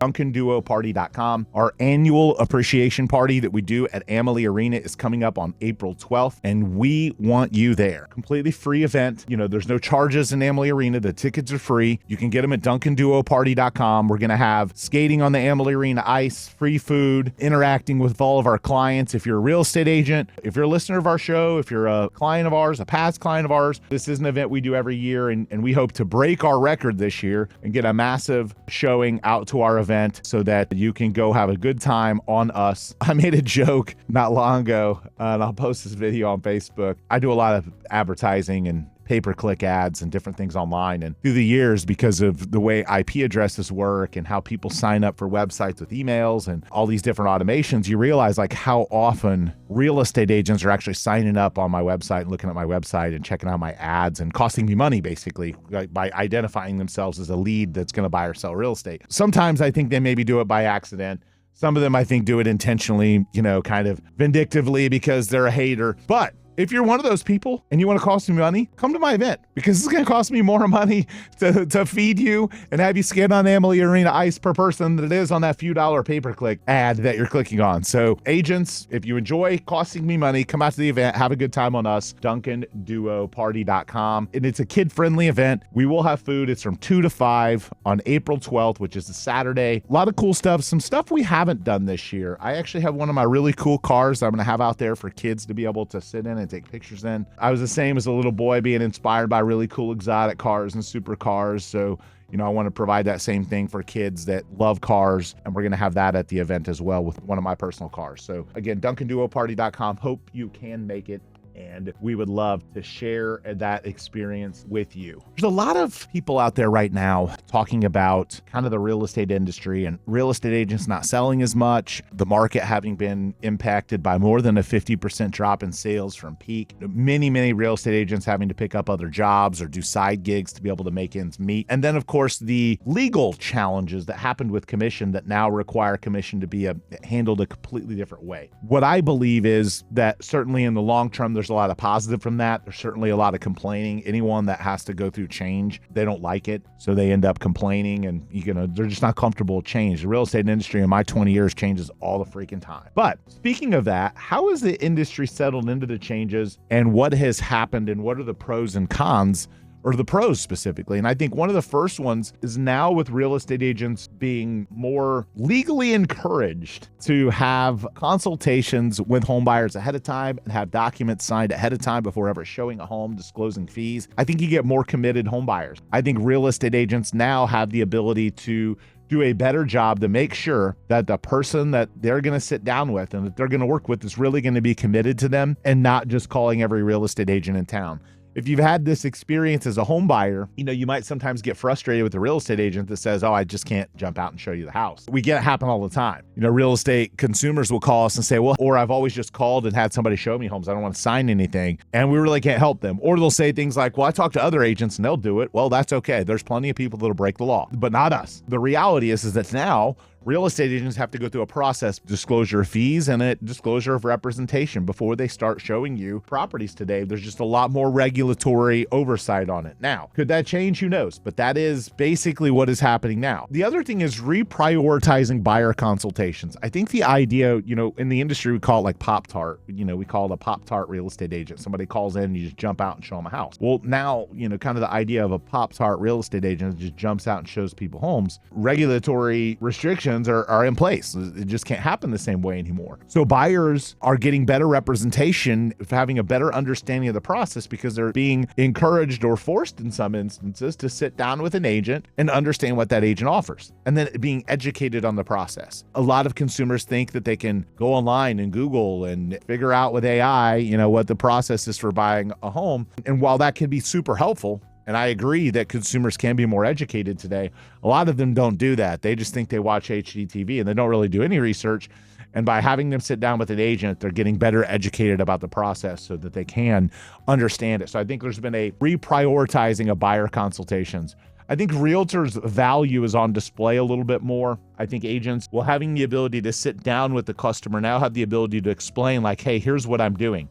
DuncanDuoParty.com. Our annual appreciation party that we do at Amalie Arena is coming up on April 12th, and we want you there. Completely free event. There's no charges in Amalie Arena. The tickets are free. You can get them at DuncanDuoParty.com. We're going to have skating on the Amalie Arena ice, free food, interacting with all of our clients. If you're a real estate agent, if you're a listener of our show, if you're a client of ours, a past client of ours, this is an event we do every year, and we hope to break our record this year and get a massive showing out to our event so that you can go have a good time on us. I made a joke not long ago, and I'll post this video on Facebook. I do a lot of advertising and pay-per-click ads and different things online. And through the years, because of the way IP addresses work and how people sign up for websites with emails and all these different automations, you realize like how often real estate agents are actually signing up on my website and looking at my website and checking out my ads and costing me money, basically, by identifying themselves as a lead that's going to buy or sell real estate. Sometimes I think they maybe do it by accident. Some of them, I think, do it intentionally, kind of vindictively because they're a hater. But if you're one of those people and you want to cost me money, come to my event, because it's going to cost me more money to feed you and have you skate on Amalie Arena ice per person than it is on that few dollar pay-per-click ad that you're clicking on. So agents, if you enjoy costing me money, come out to the event, have a good time on us, DuncanDuoParty.com. And it's a kid-friendly event. We will have food. It's from 2 to 5 on April 12th, which is a Saturday. A lot of cool stuff, some stuff we haven't done this year. I actually have one of my really cool cars that I'm going to have out there for kids to be able to sit in and take pictures in. I was the same as a little boy, being inspired by really cool exotic cars and supercars. So, I want to provide that same thing for kids that love cars. And we're going to have that at the event as well with one of my personal cars. So again, DuncanDuoParty.com. Hope you can make it. And we would love to share that experience with you. There's a lot of people out there right now talking about kind of the real estate industry and real estate agents not selling as much, the market having been impacted by more than a 50% drop in sales from peak, many real estate agents having to pick up other jobs or do side gigs to be able to make ends meet. And then, of course, the legal challenges that happened with commission that now require commission to be handled a completely different way. What I believe is that certainly in the long term, there's a lot of positive from that. There's certainly a lot of complaining. Anyone that has to go through change, they don't like it. So they end up complaining and they're just not comfortable with change. The real estate industry in my 20 years changes all the freaking time. But speaking of that, how has the industry settled into the changes and what has happened and what are the pros and cons, or the pros specifically? And I think one of the first ones is now with real estate agents being more legally encouraged to have consultations with home buyers ahead of time and have documents signed ahead of time before ever showing a home, disclosing fees. I think you get more committed home buyers. I think real estate agents now have the ability to do a better job to make sure that the person that they're going to sit down with and that they're going to work with is really going to be committed to them and not just calling every real estate agent in town. If you've had this experience as a home buyer, you might sometimes get frustrated with the real estate agent that says, oh, I just can't jump out and show you the house. We get it happen all the time. Real estate consumers will call us and say, well, or I've always just called and had somebody show me homes. I don't want to sign anything. And we really can't help them. Or they'll say things like, well, I talk to other agents and they'll do it. Well, that's okay. There's plenty of people that'll break the law, but not us. The reality is that now real estate agents have to go through a process, disclosure of fees and a disclosure of representation before they start showing you properties today. There's just a lot more regulatory oversight on it. Now, could that change? Who knows? But that is basically what is happening now. The other thing is reprioritizing buyer consultations. I think the idea, in the industry, we call it like Pop-Tart. We call it a Pop-Tart real estate agent. Somebody calls in and you just jump out and show them a house. Well, now, kind of the idea of a Pop-Tart real estate agent that just jumps out and shows people homes. Regulatory restrictions are in place. It just can't happen the same way anymore. So buyers are getting better representation, having a better understanding of the process because they're being encouraged or forced in some instances to sit down with an agent and understand what that agent offers and then being educated on the process. A lot of consumers think that they can go online and Google and figure out with AI, what the process is for buying a home. And while that can be super helpful, and I agree that consumers can be more educated today, a lot of them don't do that. They just think they watch HGTV and they don't really do any research. And by having them sit down with an agent, they're getting better educated about the process so that they can understand it. So I think there's been a reprioritizing of buyer consultations. I think realtors' value is on display a little bit more. I think agents, well, having the ability to sit down with the customer now have the ability to explain like, hey, here's what I'm doing.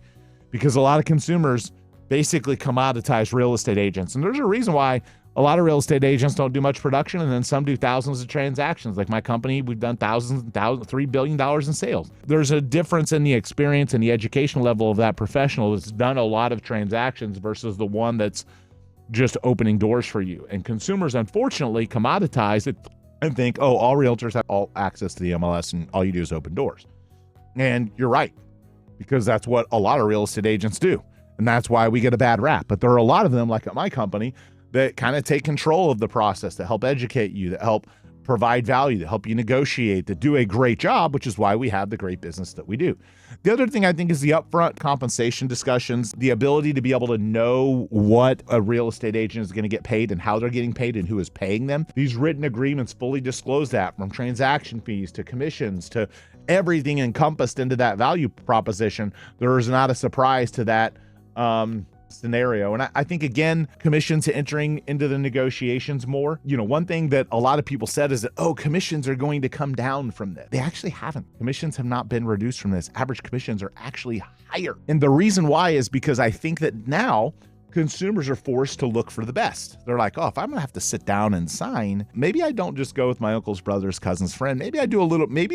Because a lot of consumers basically commoditize real estate agents. And there's a reason why A lot of real estate agents don't do much production, and then some do thousands of transactions. Like my company, we've done $3 billion in sales. There's a difference in the experience and the education level of that professional that's done a lot of transactions versus the one that's just opening doors for you. And consumers, unfortunately, commoditize it and think, oh, all realtors have all access to the MLS and all you do is open doors. And you're right, because that's what a lot of real estate agents do. And that's why we get a bad rap. But there are a lot of them, like at my company, that kind of take control of the process, that help educate you, that help provide value, that help you negotiate, that do a great job, which is why we have the great business that we do. The other thing I think is the upfront compensation discussions, the ability to be able to know what a real estate agent is going to get paid and how they're getting paid and who is paying them. These written agreements fully disclose that, from transaction fees to commissions to everything encompassed into that value proposition. There is not a surprise to that scenario. And I think, again, commissions entering into the negotiations more. One thing that a lot of people said is that, oh, commissions are going to come down from this. They actually haven't. Commissions have not been reduced from this. Average commissions are actually higher. And the reason why is because I think that now consumers are forced to look for the best. They're like, oh, if I'm gonna have to sit down and sign, maybe I don't just go with my uncle's brother's cousin's friend. Maybe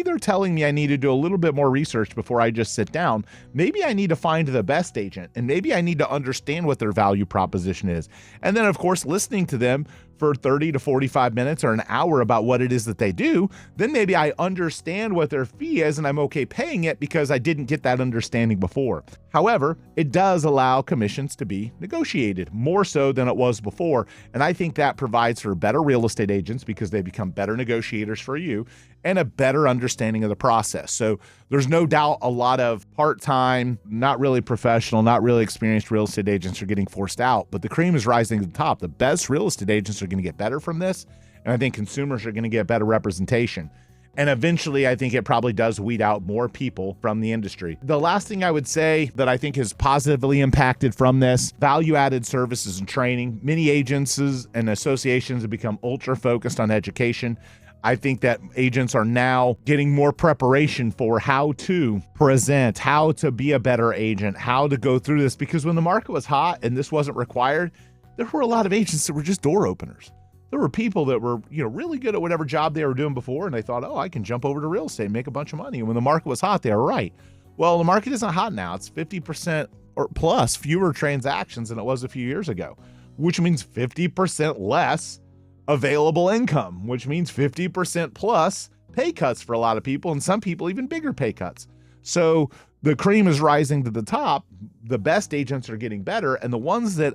they're telling me I need to do a little bit more research before I just sit down. Maybe I need to find the best agent, and maybe I need to understand what their value proposition is. And then, of course, listening to them for 30 to 45 minutes or an hour about what it is that they do, then maybe I understand what their fee is and I'm okay paying it because I didn't get that understanding before. However, it does allow commissions to be negotiated more so than it was before. And I think that provides for better real estate agents because they become better negotiators for you and a better understanding of the process. So there's no doubt a lot of part-time, not really professional, not really experienced real estate agents are getting forced out, but the cream is rising to the top. The best real estate agents are going to get better from this, and I think consumers are going to get better representation. And eventually, I think it probably does weed out more people from the industry. The last thing I would say that I think has positively impacted from this, value-added services and training. Many agencies and associations have become ultra focused on education. I think that agents are now getting more preparation for how to present, how to be a better agent, how to go through this. Because when the market was hot and this wasn't required, there were a lot of agents that were just door openers. There were people that were, really good at whatever job they were doing before, and they thought, oh, I can jump over to real estate and make a bunch of money. And when the market was hot, they were right. Well, the market isn't hot now. It's 50% or plus fewer transactions than it was a few years ago, which means 50% less available income, which means 50% plus pay cuts for a lot of people, and some people even bigger pay cuts. So the cream is rising to the top. The best agents are getting better, and the ones that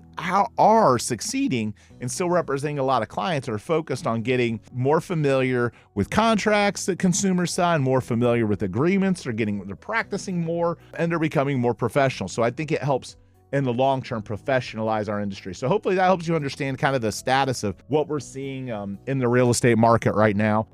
are succeeding and still representing a lot of clients are focused on getting more familiar with contracts that consumers sign, more familiar with agreements. They're practicing more, and they're becoming more professional. So I think it helps in the long term professionalize our industry. So hopefully that helps you understand kind of the status of what we're seeing in the real estate market right now.